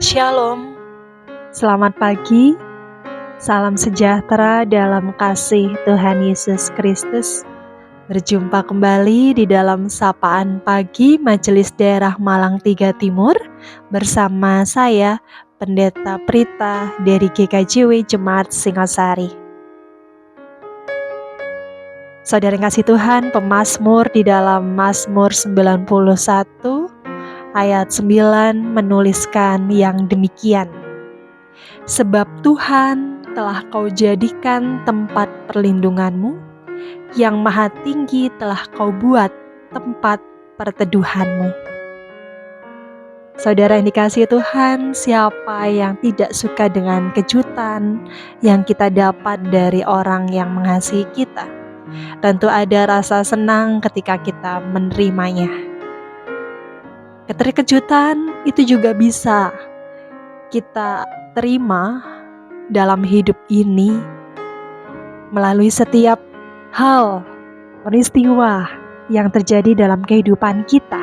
Shalom, selamat pagi, salam sejahtera dalam kasih Tuhan Yesus Kristus. Berjumpa kembali di dalam Sapaan Pagi Majelis Daerah Malang 3 Timur bersama saya, Pendeta Prita dari GKJW Jemaat Singosari. Saudara yang kasih Tuhan, pemazmur di dalam Mazmur 91 ayat 9 menuliskan yang demikian. Sebab Tuhan telah kau jadikan tempat perlindunganmu, yang maha tinggi telah kau buat tempat perteduhanmu. Saudara yang dikasihi Tuhan, siapa yang tidak suka dengan kejutan yang kita dapat dari orang yang mengasihi kita? Tentu ada rasa senang ketika kita menerimanya. Keterkejutan itu juga bisa kita terima dalam hidup ini melalui setiap hal, peristiwa yang terjadi dalam kehidupan kita.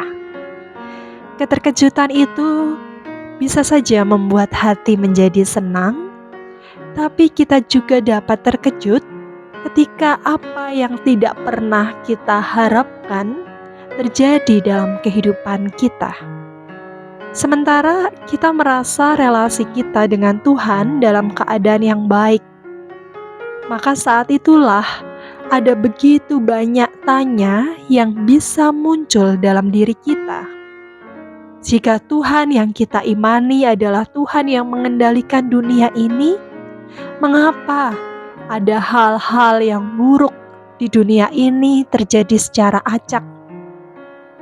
Keterkejutan itu bisa saja membuat hati menjadi senang, tapi kita juga dapat terkejut ketika apa yang tidak pernah kita harapkan terjadi dalam kehidupan kita. Sementara kita merasa relasi kita dengan Tuhan dalam keadaan yang baik, maka saat itulah ada begitu banyak tanya yang bisa muncul dalam diri kita. Jika Tuhan yang kita imani adalah Tuhan yang mengendalikan dunia ini, mengapa ada hal-hal yang buruk di dunia ini terjadi secara acak?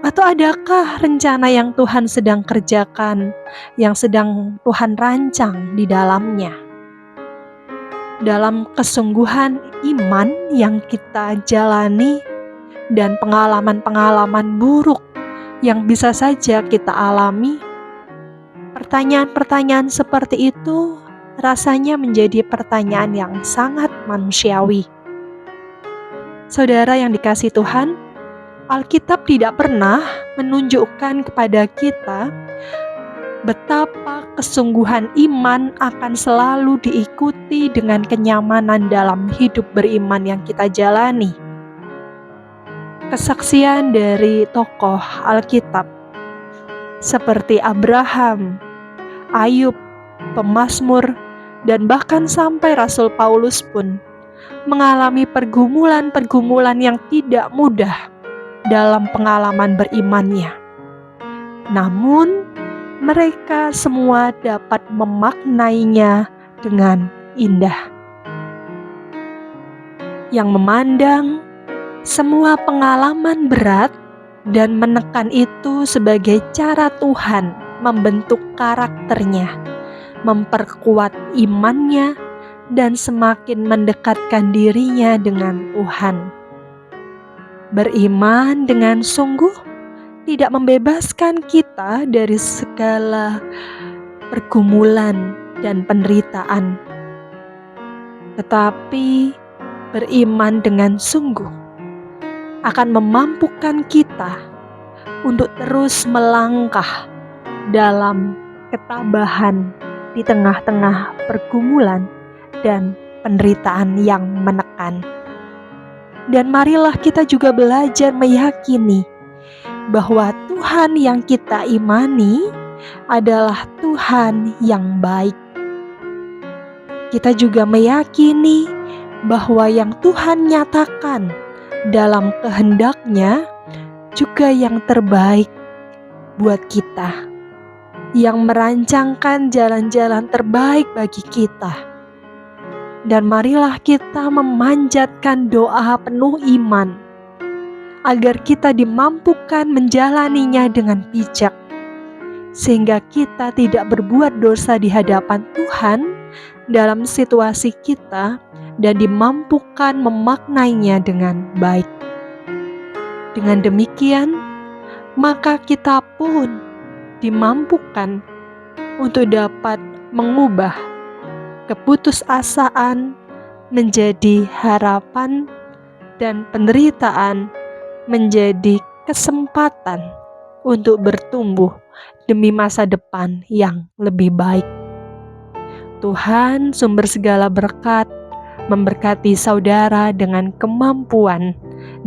Atau adakah rencana yang Tuhan sedang kerjakan, yang sedang Tuhan rancang di dalamnya? Dalam kesungguhan iman yang kita jalani dan pengalaman-pengalaman buruk yang bisa saja kita alami, pertanyaan-pertanyaan seperti itu rasanya menjadi pertanyaan yang sangat manusiawi. Saudara yang dikasihi Tuhan, Alkitab tidak pernah menunjukkan kepada kita betapa kesungguhan iman akan selalu diikuti dengan kenyamanan dalam hidup beriman yang kita jalani. Kesaksian dari tokoh Alkitab seperti Abraham, Ayub, pemazmur, dan bahkan sampai Rasul Paulus pun mengalami pergumulan-pergumulan yang tidak mudah dalam pengalaman berimannya. Namun, mereka semua dapat memaknainya dengan indah. Yang memandang semua pengalaman berat dan menekan itu sebagai cara Tuhan membentuk karakternya, memperkuat imannya, dan semakin mendekatkan dirinya dengan Tuhan. Beriman dengan sungguh tidak membebaskan kita dari segala pergumulan dan penderitaan. Tetapi beriman dengan sungguh akan memampukan kita untuk terus melangkah dalam ketabahan di tengah-tengah pergumulan dan penderitaan yang menekan. Dan marilah kita juga belajar meyakini bahwa Tuhan yang kita imani adalah Tuhan yang baik. Kita juga meyakini bahwa yang Tuhan nyatakan dalam kehendak-Nya juga yang terbaik buat kita, yang merancangkan jalan-jalan terbaik bagi kita. Dan marilah kita memanjatkan doa penuh iman agar kita dimampukan menjalaninya dengan bijak, sehingga kita tidak berbuat dosa di hadapan Tuhan dalam situasi kita dan dimampukan memaknainya dengan baik. Dengan demikian, maka kita pun dimampukan untuk dapat mengubah keputusasaan menjadi harapan dan penderitaan menjadi kesempatan untuk bertumbuh demi masa depan yang lebih baik. Tuhan, sumber segala berkat, memberkati saudara dengan kemampuan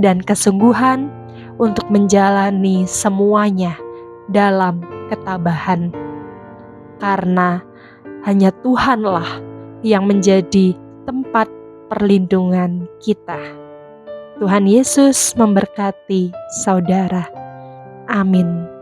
dan kesungguhan untuk menjalani semuanya dalam ketabahan. Karena hanya Tuhanlah yang menjadi tempat perlindungan kita. Tuhan Yesus memberkati saudara. Amin.